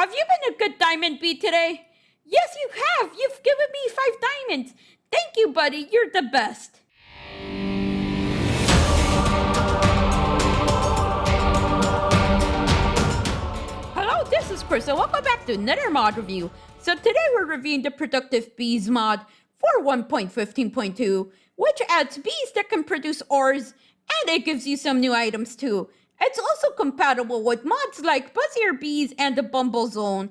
Have you been a good diamond bee today? Yes, you have. You've given me 5 diamonds. Thank you, buddy. You're the best. Hello, this is Chris, and welcome back to another mod review. So today we're reviewing the Productive Bees mod for 1.15.2, which adds bees that can produce ores, and it gives you some new items too. It's also compatible with mods like Buzzier Bees and the Bumble Zone,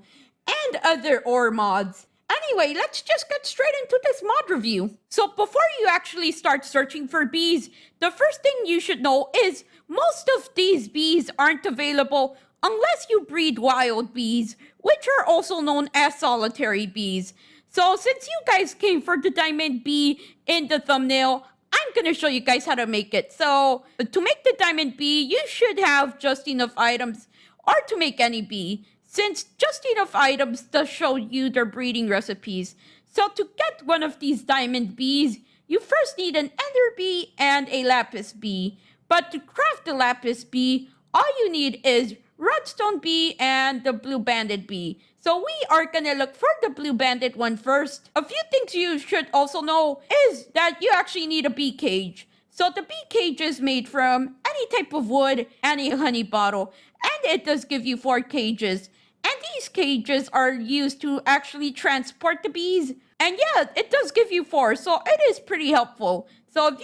and other ore mods. Anyway, let's just get straight into this mod review. So before you actually start searching for bees, the first thing you should know is most of these bees aren't available unless you breed wild bees, which are also known as solitary bees. So since you guys came for the diamond bee in the thumbnail, I'm gonna show you guys how to make it. So to make the diamond bee, you should have just enough items, or to make any bee, since just enough items does show you their breeding recipes. So to get one of these diamond bees, you first need an ender bee and a lapis bee. But to craft the lapis bee, all you need is redstone bee and the blue banded bee. So we are gonna look for the blue banded one first. A few things you should also know is that you actually need a bee cage. So the bee cage is made from any type of wood, any honey bottle, and it does give you 4 cages. And these cages are used to actually transport the bees. And yeah, it does give you 4, so it is pretty helpful. So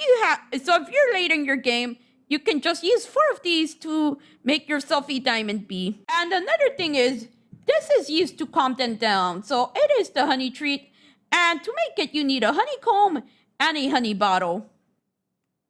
if you're late in your game, you can just use 4 of these to make yourself a diamond bee. And another thing is, this is used to calm them down. So it is the honey treat. And to make it, you need a honeycomb and a honey bottle.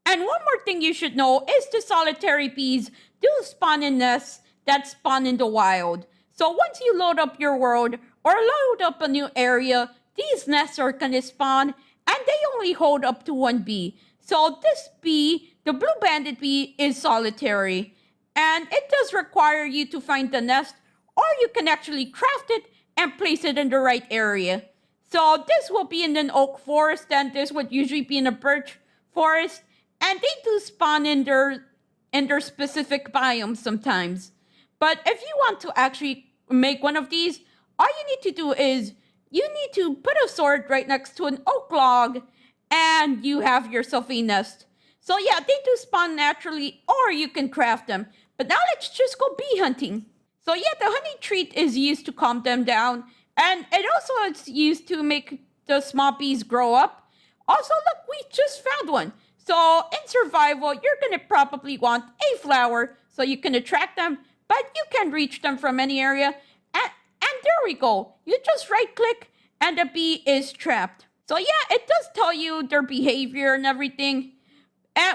And one more thing you should know is the solitary bees do spawn in nests that spawn in the wild. So once you load up your world or load up a new area, these nests are gonna spawn and they only hold up to 1 bee. So this bee, the blue banded bee, is solitary, and it does require you to find the nest, or you can actually craft it and place it in the right area. So this will be in an oak forest, and this would usually be in a birch forest, and they do spawn in their specific biomes sometimes. But if you want to actually make one of these, all you need to do is you need to put a sword right next to an oak log, and you have yourself a nest. So yeah, they do spawn naturally, or you can craft them. But now let's just go bee hunting. So yeah, the honey treat is used to calm them down, and it also is used to make the small bees grow up. Also, look, we just found one. So in survival, you're gonna probably want a flower so you can attract them, but you can reach them from any area. And there we go. You just right click and the bee is trapped. So yeah, it does tell you their behavior and everything,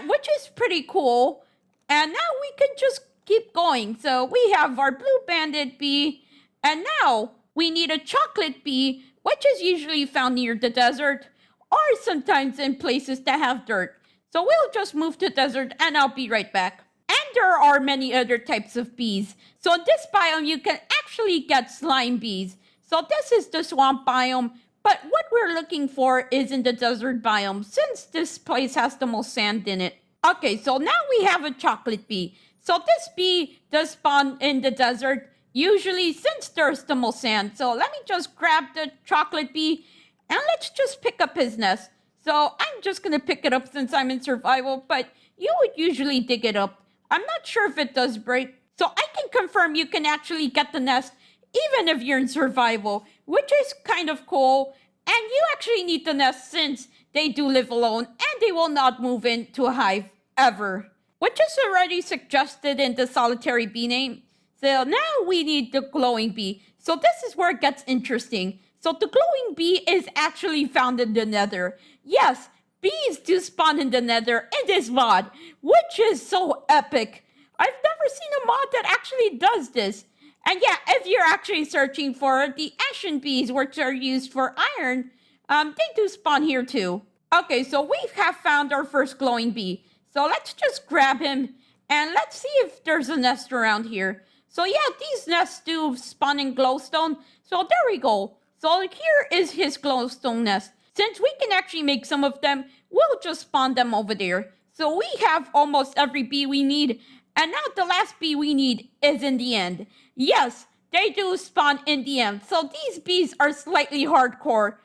which is pretty cool. And now we can just keep going. So we have our blue banded bee, and now we need a chocolate bee, which is usually found near the desert, or sometimes in places that have dirt. So we'll just move to the desert, and I'll be right back. And there are many other types of bees. So in this biome, you can actually get slime bees. So this is the swamp biome. But what we're looking for is in the desert biome, since this place has the most sand in it. Okay, so now we have a chocolate bee. So this bee does spawn in the desert, usually since there's the most sand. So let me just grab the chocolate bee, and let's just pick up his nest. So I'm just gonna pick it up since I'm in survival, but you would usually dig it up. I'm not sure if it does break. So I can confirm you can actually get the nest even if you're in survival, which is kind of cool. And you actually need the nest since they do live alone and they will not move into a hive ever, which is already suggested in the solitary bee name. So now we need the glowing bee. So this is where it gets interesting. So the glowing bee is actually found in the nether. Yes, bees do spawn in the nether in this mod, which is so epic. I've never seen a mod that actually does this. And yeah, if you're actually searching for the ashen bees, which are used for iron, they do spawn here too. Okay, so we have found our first glowing bee. So let's just grab him, and let's see if there's a nest around here. So yeah, these nests do spawn in glowstone. So there we go. So here is his glowstone nest. Since we can actually make some of them, we'll just spawn them over there. So we have almost every bee we need. And now the last bee we need is in the end. Yes, they do spawn in the end. So these bees are slightly hardcore,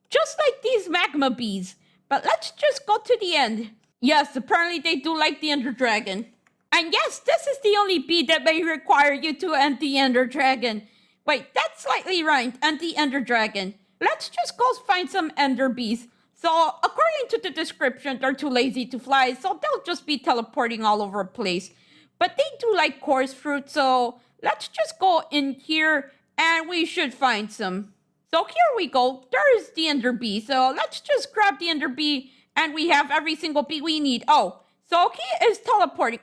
just like these magma bees. But let's just go to the end. Yes, apparently they do like the Ender Dragon. And yes, this is the only bee that may require you to end the Ender Dragon. Wait, that's slightly right, end the Ender Dragon. Let's just go find some Ender bees. So, according to the description, they're too lazy to fly, so they'll just be teleporting all over the place. But they do like coarse fruit, so let's just go in here and we should find some. So here we go. There's the Ender bee. So let's just grab the Ender bee and we have every single bee we need. Oh, so he is teleporting.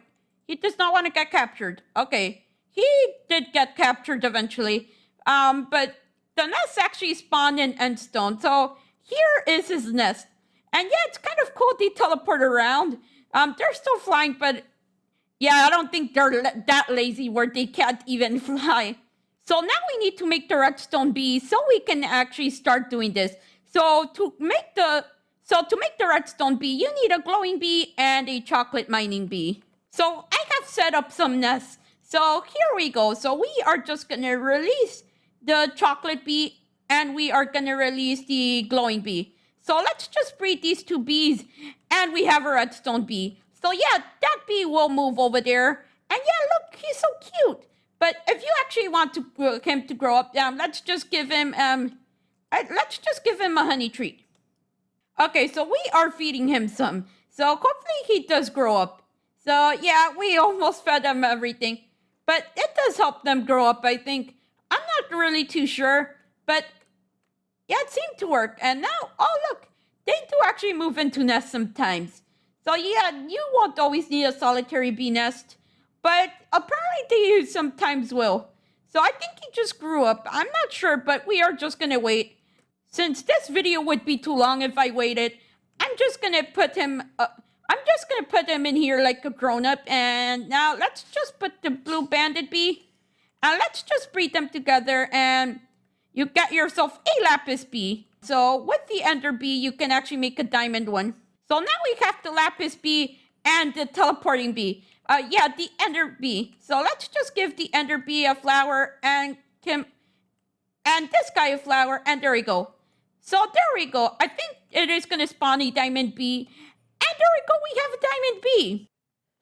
He does not want to get captured. Okay, he did get captured eventually. But the nest actually spawned in Endstone. So here is his nest. And yeah, it's kind of cool they teleport around. They're still flying, but yeah, I don't think they're that lazy where they can't even fly. So now we need to make the redstone bee so we can actually start doing this. So to make the redstone bee, you need a glowing bee and a chocolate mining bee. So I have set up some nests. So here we go. So we are just gonna release the chocolate bee and we are gonna release the glowing bee. So let's just breed these two bees and we have a redstone bee. So yeah, that bee will move over there. And yeah, look, he's so cute. But if you actually want him to grow up, let's just give him a honey treat. Okay, so we are feeding him some. So hopefully he does grow up. So yeah, we almost fed him everything. But it does help them grow up, I think. I'm not really too sure. But yeah, it seemed to work. And now, oh look, they do actually move into nests sometimes. So yeah, you won't always need a solitary bee nest. But apparently they sometimes will. So I think he just grew up. I'm not sure, but we are just gonna wait. Since this video would be too long if I waited, I'm just gonna put him in here like a grown-up. And now let's just put the blue banded bee. And let's just breed them together and you get yourself a lapis bee. So with the ender bee, you can actually make a diamond one. So now we have the lapis bee and the teleporting bee. Yeah, the ender bee. So let's just give the ender bee a flower and this guy a flower, and there we go. So there we go. I think it is gonna spawn a diamond bee. And there we go, we have a diamond bee.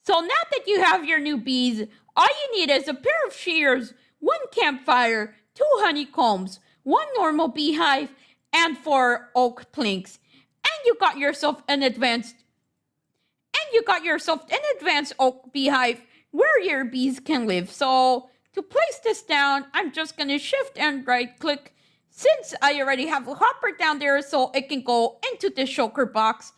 So now that you have your new bees, all you need is a pair of shears, 1 campfire, 2 honeycombs, 1 normal beehive, and 4 oak planks. And you got yourself an advanced oak beehive where your bees can live. So to place this down, I'm just gonna shift and right click since I already have a hopper down there so it can go into the shulker box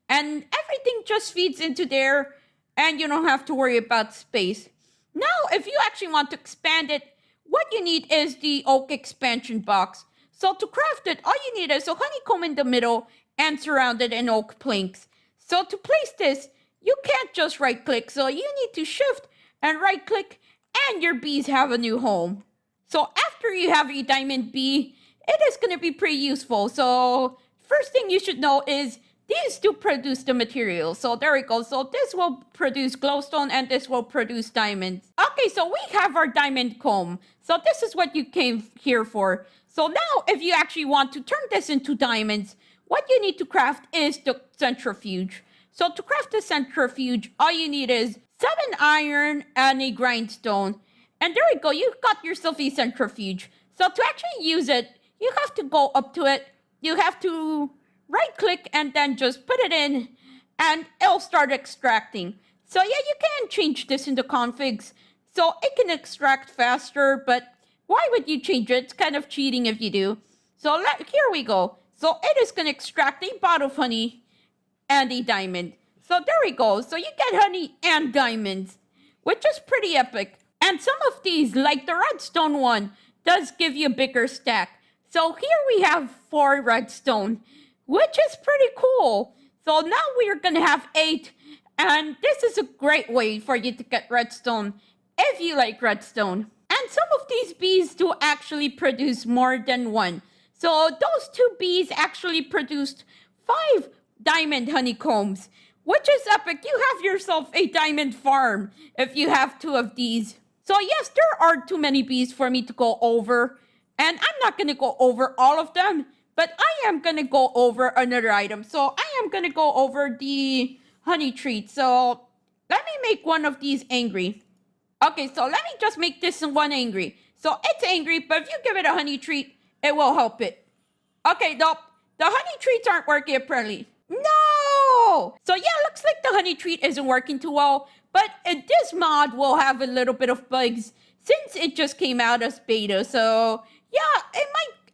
and everything just feeds into there and you don't have to worry about space. Now, if you actually want to expand it, what you need is the oak expansion box. So to craft it, all you need is a honeycomb in the middle and surrounded in oak planks. So to place this, you can't just right click, so you need to shift and right click and your bees have a new home. So after you have a diamond bee, it is going to be pretty useful. So first thing you should know is these do produce the material. So there we go. So this will produce glowstone and this will produce diamonds. Okay, so we have our diamond comb. So this is what you came here for. So now if you actually want to turn this into diamonds, what you need to craft is the centrifuge. So to craft the centrifuge, all you need is 7 iron and a grindstone. And there we go, you got yourself a centrifuge. So to actually use it, you have to go up to it. You have to right click and then just put it in and it'll start extracting. So yeah, you can change this in the configs so it can extract faster, but why would you change it? It's kind of cheating if you do. So here we go. So it is going to extract a pot of honey and a diamond. So there we go. So you get honey and diamonds, which is pretty epic. And some of these, like the redstone one, does give you a bigger stack. So here we have 4 redstone, which is pretty cool. So now we are going to have 8. And this is a great way for you to get redstone if you like redstone. And some of these bees do actually produce more than 1. So those 2 bees actually produced 5 diamond honeycombs, which is epic. You have yourself a diamond farm if you have 2 of these. So yes, there are too many bees for me to go over, and I'm not gonna go over all of them, but I am gonna go over another item. So I am gonna go over the honey treat. So let me make one of these angry. Okay, so let me just make this one angry. So it's angry, but if you give it a honey treat, it will help it. Okay, nope. The honey treats aren't working apparently. No! So yeah, looks like the honey treat isn't working too well, but this mod will have a little bit of bugs since it just came out as beta. So yeah,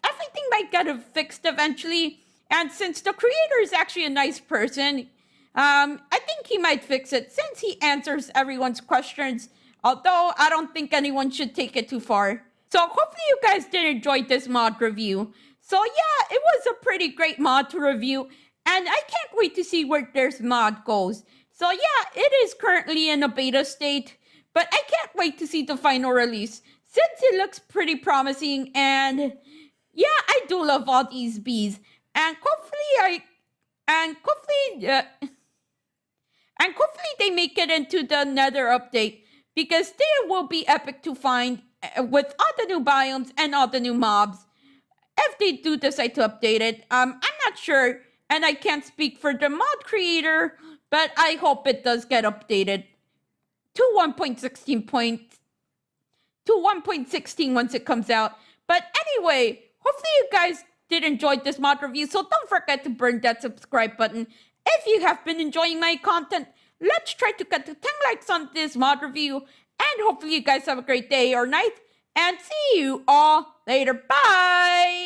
everything might get fixed eventually. And since the creator is actually a nice person, I think he might fix it since he answers everyone's questions. Although I don't think anyone should take it too far. So hopefully you guys did enjoy this mod review. So yeah, it was a pretty great mod to review, and I can't wait to see where this mod goes. So yeah, it is currently in a beta state, but I can't wait to see the final release since it looks pretty promising. And yeah, I do love all these bees, and hopefully they make it into the Nether update because they will be epic to find with all the new biomes and all the new mobs. If they do decide to update it, I'm not sure, and I can't speak for the mod creator, but I hope it does get updated to 1.16 once it comes out. But anyway, hopefully you guys did enjoy this mod review, so don't forget to burn that subscribe button if you have been enjoying my content. Let's try to get to 10 likes on this mod review, and hopefully you guys have a great day or night, and see you all later. Bye!